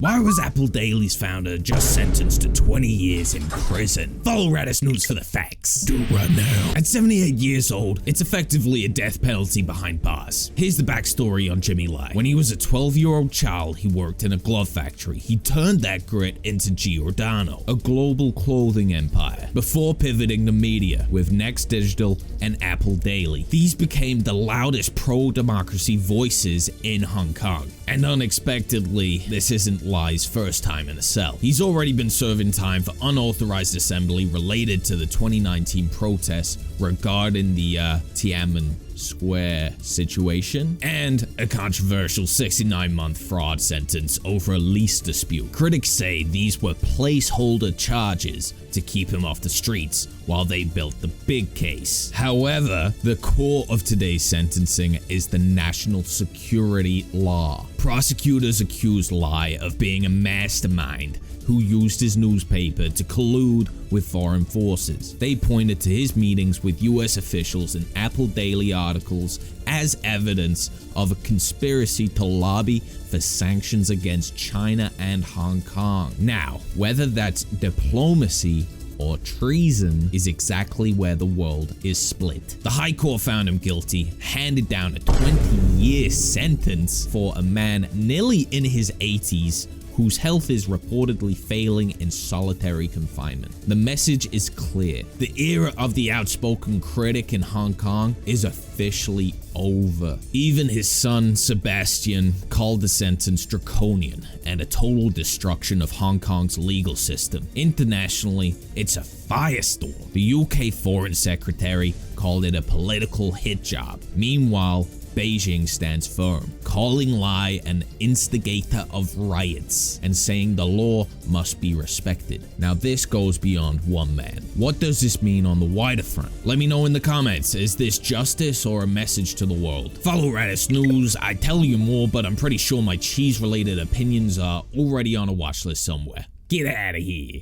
Why was Apple Daily's founder just sentenced to 20 years in prison? Follow Radis News for the facts. Do it right now. At 78 years old, it's effectively a death penalty behind bars. Here's the backstory on Jimmy Lai. When he was a 12-year-old child, he worked in a glove factory. He turned that grit into Giordano, a global clothing empire, before pivoting to media with Next Digital and Apple Daily. These became the loudest pro-democracy voices in Hong Kong. And unexpectedly, this isn't Lai's first time in a cell. He's already been serving time for unauthorized assembly related to the 2019 protests regarding the Tiananmen Square situation, and a controversial 69-month fraud sentence over a lease dispute. Critics say these were placeholder charges to keep him off the streets while they built the big case. However, the core of today's sentencing is the national security law. Prosecutors accuse Lai of being a mastermind who used his newspaper to collude with foreign forces. They pointed to his meetings with US officials and Apple Daily articles as evidence of a conspiracy to lobby for sanctions against China and Hong Kong. Now, whether that's diplomacy or treason is exactly where the world is split. The High Court found him guilty, handed down a 20-year sentence for a man nearly in his 80s whose health is reportedly failing in solitary confinement. The message is clear. The era of the outspoken critic in Hong Kong is officially over. Even his son, Sebastian, called the sentence draconian and a total destruction of Hong Kong's legal system. Internationally, it's a firestorm. The UK Foreign Secretary called it a political hit job. Meanwhile, Beijing stands firm, calling Lai an instigator of riots and saying the law must be respected. Now this goes beyond one man. What does this mean on the wider front? Let me know in the comments. Is this justice or a message to the world? Follow Radis News. I tell you more, but I'm pretty sure my cheese-related opinions are already on a watch list somewhere. Get out of here.